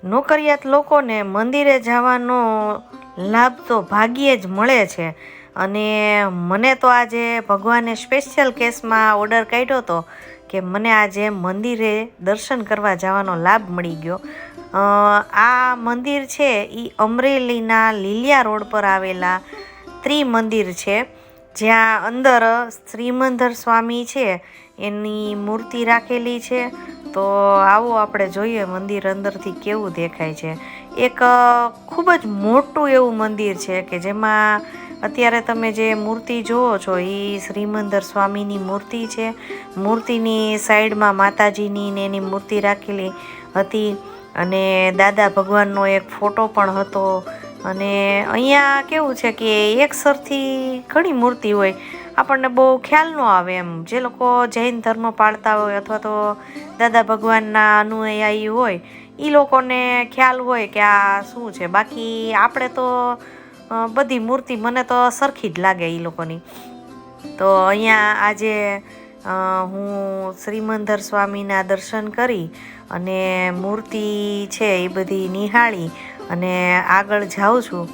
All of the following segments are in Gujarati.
નોકરિયાત લોકોને મંદિરે જવાનો લાભ તો ભાગ્યે જ મળે છે. અને મને તો આજે ભગવાને સ્પેશિયલ કેસમાં ઓર્ડર કાઢ્યો હતો કે મને આજે મંદિરે દર્શન કરવા જવાનો લાભ મળી ગયો. આ મંદિર છે એ અમરેલીના લીલિયા રોડ પર આવેલા ત્રિમંદિર છે, જ્યાં અંદર શ્રીમંદર સ્વામી છે એની મૂર્તિ રાખેલી છે. તો આવો આપણે જોઈએ મંદિર અંદરથી કેવું દેખાય છે. એક ખૂબ જ મોટું એવું મંદિર છે કે જેમાં અત્યારે તમે જે મૂર્તિ જુઓ છો એ શ્રીમંદર સ્વામીની મૂર્તિ છે. મૂર્તિની સાઈડમાં માતાજીની ને એની મૂર્તિ રાખેલી હતી અને દાદા ભગવાનનો એક ફોટો પણ હતો. અને અહીંયા કેવું છે કે એક સરથી ઘણી મૂર્તિ હોય, આપણને બહુ ખ્યાલ ન આવે એમ. જે લોકો જૈન ધર્મ પાળતા હોય અથવા તો દાદા ભગવાનના અનુયાયી હોય એ લોકોને ખ્યાલ હોય કે આ શું છે. બાકી આપણે તો બધી મૂર્તિ મને તો સરખી જ લાગે એ લોકોની. તો અહીંયા આજે હું શ્રીમંદર સ્વામીના દર્શન કરી અને મૂર્તિ છે એ બધી નિહાળી અને આગળ જાઉં છું.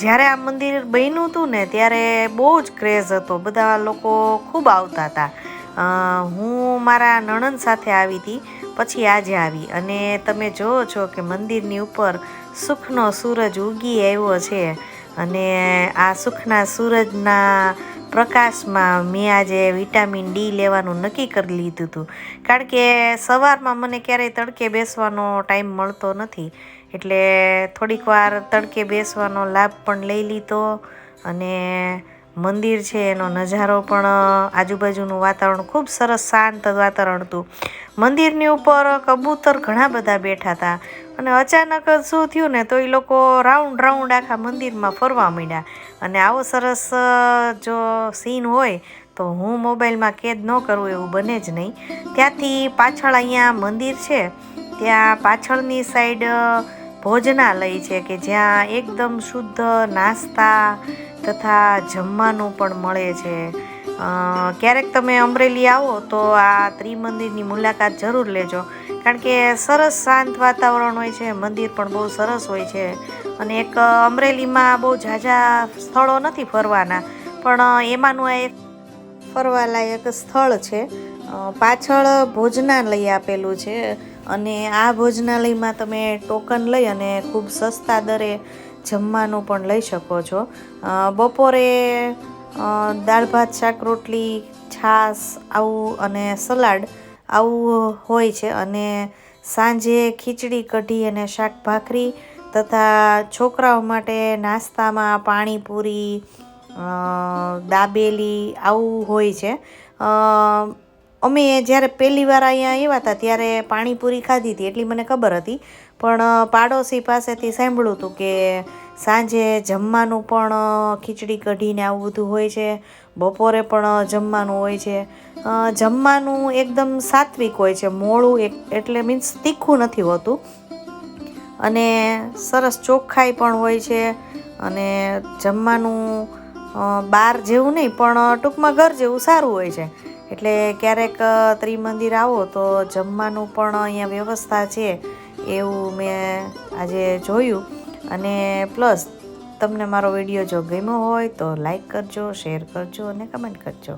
જ્યારે આ મંદિર બન્યું હતું ને ત્યારે બહુ જ ક્રેઝ હતો, બધા લોકો ખૂબ આવતા હતા. હું મારા નણંદ સાથે આવી હતી, પછી આજે આવી. અને તમે જુઓ છો કે મંદિરની ઉપર સુખનો સૂરજ ઉગી આવ્યો છે. અને આ સુખના સૂરજના પ્રકાશમાં મેં આજે વિટામિન ડી લેવાનું નક્કી કરી લીધું હતું. કારણ કે સવારમાં મને ક્યારેય તડકે બેસવાનો ટાઈમ મળતો નથી, એટલે થોડીક વાર તડકે બેસવાનો લાભ પણ લઈ લીધો. અને મંદિર છે એનો નજારો પણ, આજુબાજુનું વાતાવરણ ખૂબ સરસ શાંત વાતાવરણ હતું. મંદિરની ઉપર કબૂતર ઘણા બધા બેઠા હતા અને અચાનક શું થયું ને તો એ લોકો રાઉન્ડ આખા મંદિરમાં ફરવા માંડ્યા. અને આવો સરસ જો સીન હોય તો હું મોબાઈલમાં કેદ ન કરું એવું બને જ નહીં. ત્યાંથી પાછળ અહીંયા મંદિર છે, ત્યાં પાછળની સાઈડ ભોજનાલય છે કે જ્યાં એકદમ શુદ્ધ નાસ્તા તથા જમવાનું પણ મળે છે. ક્યારેક તમે અમરેલી આવો તો આ ત્રિમંદિરની મુલાકાત જરૂર લેજો, કારણ કે સરસ શાંત વાતાવરણ હોય છે. મંદિર પણ બહુ સરસ હોય છે. અને એક અમરેલીમાં બહુ ઝાઝા સ્થળો નથી ફરવાના, પણ એમાંનું આ એક ફરવાલાયક સ્થળ છે. પાછળ ભોજનાલય આપેલું છે અને આ ભોજનાલયમાં તમે ટોકન લઈ અને ખૂબ સસ્તા દરે જમવાનું પણ લઈ શકો છો. બપોરે દાળ ભાત શાક રોટલી છાશ આવું અને સલાડ આવું હોય છે. અને સાંજે ખીચડી કઢી અને શાક ભાખરી તથા છોકરાઓ માટે નાસ્તામાં પાણીપુરી દાબેલી આવું હોય છે. અમે જ્યારે પહેલી વાર અહીંયા આવ્યા હતા ત્યારે પાણીપુરી ખાધી હતી એટલી મને ખબર હતી, પણ પાડોશી પાસેથી સાંભળ્યું હતું કે સાંજે જમવાનું પણ ખીચડી કઢીને આવું બધું હોય છે. બપોરે પણ જમવાનું હોય છે. જમવાનું એકદમ સાત્વિક હોય છે, મોળું એટલે મીન્સ તીખું નથી હોતું. અને સરસ ચોખ્ખાઈ પણ હોય છે. અને જમવાનું બહાર જેવું નહીં પણ ટૂંકમાં ઘર જેવું સારું હોય છે. એટલે ક્યારેક ત્રિમંદિર આવો તો જમવાનું પણ અહીંયા વ્યવસ્થા છે એવું મેં આજે જોયું. અને પ્લસ તમને મારો વિડીયો જો ગમ્યો હોય તો લાઈક કરજો, શેર કરજો અને કમેન્ટ કરજો.